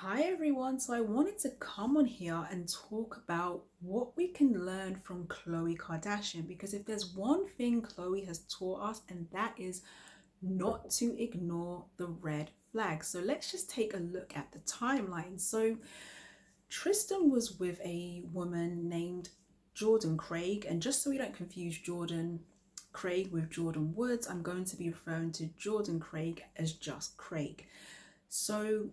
Hi everyone, so I wanted to come on here and talk about what we can learn from Khloe Kardashian, because if there's one thing Khloe has taught us, and that is not to ignore the red flags. So let's just take a look at the timeline. So Tristan was with a woman named Jordan Craig, and just so we don't confuse Jordan Craig with Jordan Woods, I'm going to be referring to Jordan Craig as just Craig. So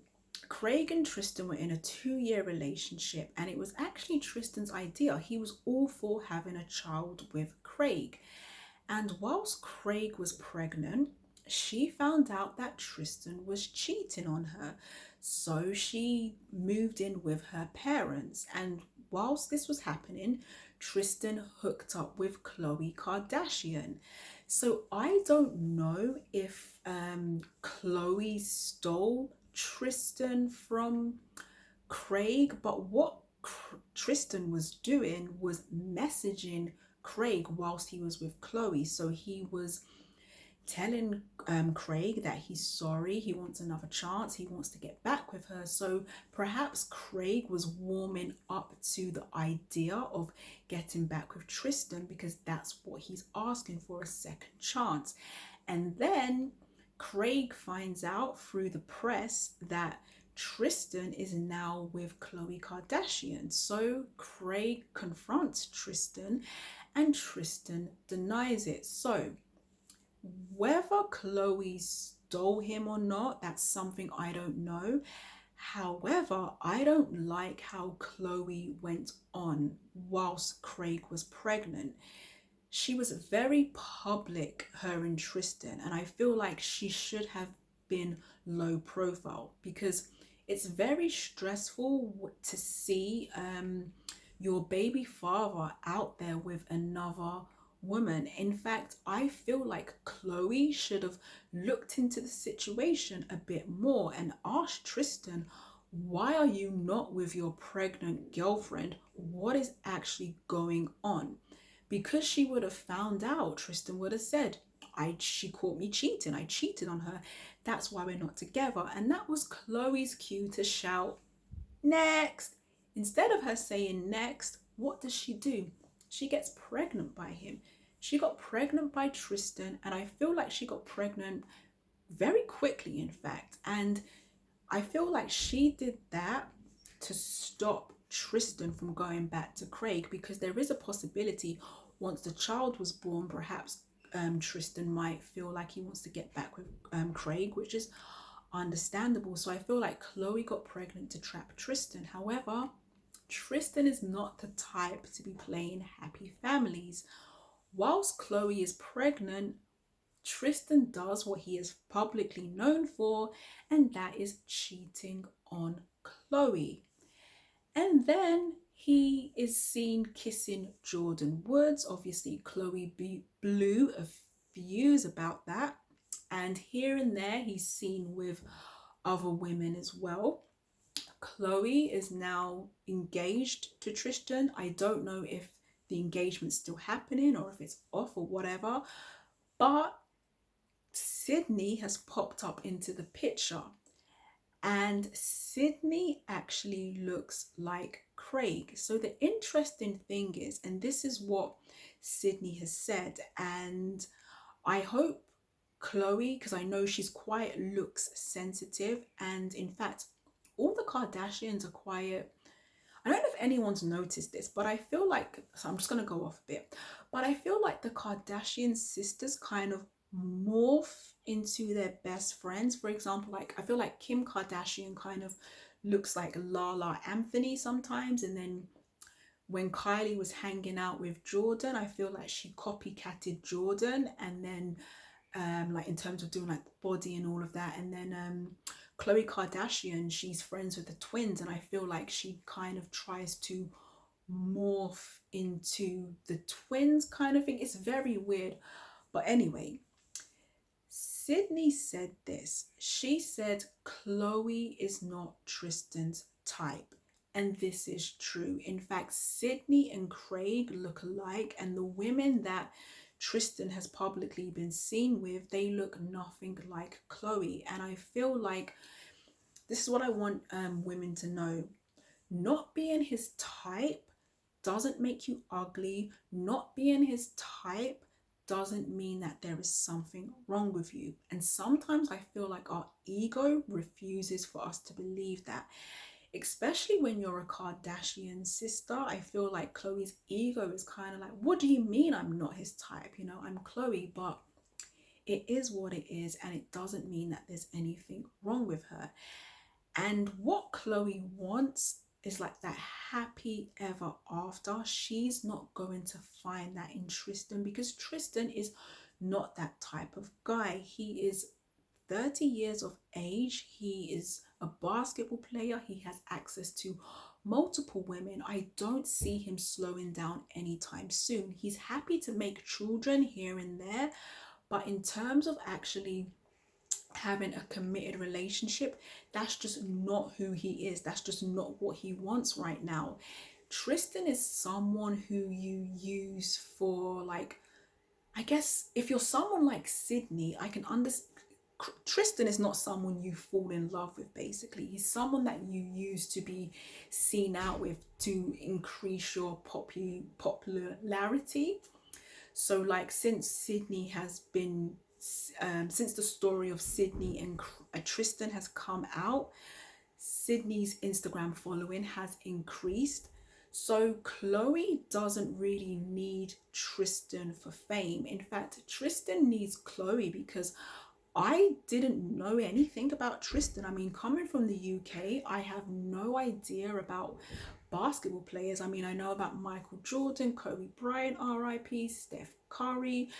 Craig and Tristan were in a 2 year relationship, and it was actually Tristan's idea. He was all for having a child with Craig. And whilst Craig was pregnant, she found out that Tristan was cheating on her. So she moved in with her parents. And whilst this was happening, Tristan hooked up with Khloe Kardashian. So I don't know if Khloe stole Tristan from Craig, but what Tristan was doing was messaging Craig whilst he was with Khloe. So he was telling Craig that he's sorry, he wants another chance, he wants to get back with her. So perhaps Craig was warming up to the idea of getting back with Tristan because that's what he's asking for, a second chance. And then Craig finds out through the press that Tristan is now with Khloe Kardashian. So Craig confronts Tristan and Tristan denies it. So whether Khloe stole him or not, that's something I don't know. However, I don't like how Khloe went on whilst Craig was pregnant. She was very public, her and Tristan, and I feel like she should have been low profile because it's very stressful to see your baby father out there with another woman. In fact, I feel like Khloe should have looked into the situation a bit more and asked Tristan, why are you not with your pregnant girlfriend? What is actually going on? Because she would have found out, Tristan would have said, she caught me cheating. I cheated on her. That's why we're not together. And that was Khloe's cue to shout, next. Instead of her saying next, what does she do? She gets pregnant by him. She got pregnant by Tristan, and I feel like she got pregnant very quickly, in fact. And I feel like she did that to stop Tristan from going back to Craig, because there is a possibility once the child was born, perhaps Tristan might feel like he wants to get back with Craig, which is understandable. So I feel like Khloe got pregnant to trap Tristan. However, Tristan is not the type to be playing happy families. Whilst Khloe is pregnant, Tristan does what he is publicly known for, and that is cheating on Khloe. And then he is seen kissing Jordan Woods. Obviously, Khloe blew a fuse about that. And here and there, he's seen with other women as well. Khloe is now engaged to Tristan. I don't know if the engagement's still happening or if it's off or whatever. But Sydney has popped up into the picture. And Sydney actually looks like Craig. So the interesting thing is, and this is what Sydney has said, and I hope Khloe, because I know she's quite looks sensitive, and in fact, all the Kardashians are quiet. I don't know if anyone's noticed this, but I feel like, so I'm just going to go off a bit, but I feel like the Kardashian sisters kind of morph into their best friends. For example, like I feel like Kim Kardashian kind of looks like Lala Anthony sometimes, and then when Kylie was hanging out with Jordan, I feel like she copycatted Jordan, and then like in terms of doing like the body and all of that. And then Khloe Kardashian, she's friends with the twins, and I feel like she kind of tries to morph into the twins kind of thing. It's very weird. But anyway, Sydney said this. She said Khloe is not Tristan's type. And this is true. In fact, Sydney and Craig look alike, and the women that Tristan has publicly been seen with, they look nothing like Khloe. And I feel like this is what I want women to know. Not being his type doesn't make you ugly. Not being his type doesn't mean that there is something wrong with you. And sometimes I feel like our ego refuses for us to believe that, especially when you're a Kardashian sister. I feel like Khloe's ego is kind of like, what do you mean I'm not his type? You know, I'm Khloe, but it is what it is, and it doesn't mean that there's anything wrong with her. And what Khloe wants is like that happy ever after. She's not going to find that in Tristan, because Tristan is not that type of guy. He is 30 years of age. He is a basketball player. He has access to multiple women. I don't see him slowing down anytime soon. He's happy to make children here and there, but in terms of actually having a committed relationship, that's just not who he is. That's just not what he wants right now. Tristan is someone who you use for, like, I guess if you're someone like Sydney, I can understand. Tristan is not someone you fall in love with, basically. He's someone that you use to be seen out with to increase your popularity. So, like, since Sydney has been, since the story of Sydney and Tristan has come out, Sydney's Instagram following has increased. So Khloe doesn't really need Tristan for fame. In fact, Tristan needs Khloe, because I didn't know anything about Tristan. I mean, coming from the UK, I have no idea about basketball players. I mean, I know about Michael Jordan, Kobe Bryant, RIP, Steph Curry,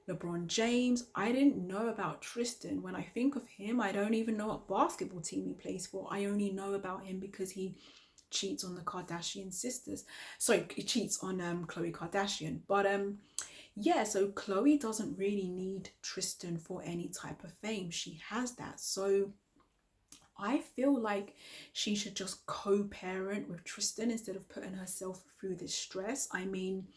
LeBron James. I didn't know about Tristan. When I think of him, I don't even know what basketball team he plays for. I only know about him because he cheats on the Kardashian sisters. So he cheats on Khloe Kardashian. But yeah, so Khloe doesn't really need Tristan for any type of fame. She has that. So I feel like she should just co-parent with Tristan instead of putting herself through this stress. I mean,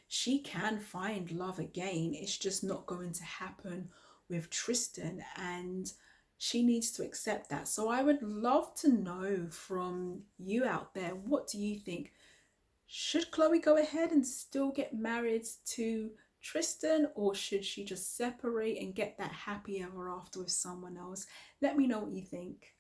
she can find love again. It's just not going to happen with Tristan, and she needs to accept that. So I would love to know from you out there, what do you think? Should Khloe go ahead and still get married to Tristan, or should she just separate and get that happy ever after with someone else? Let me know what you think.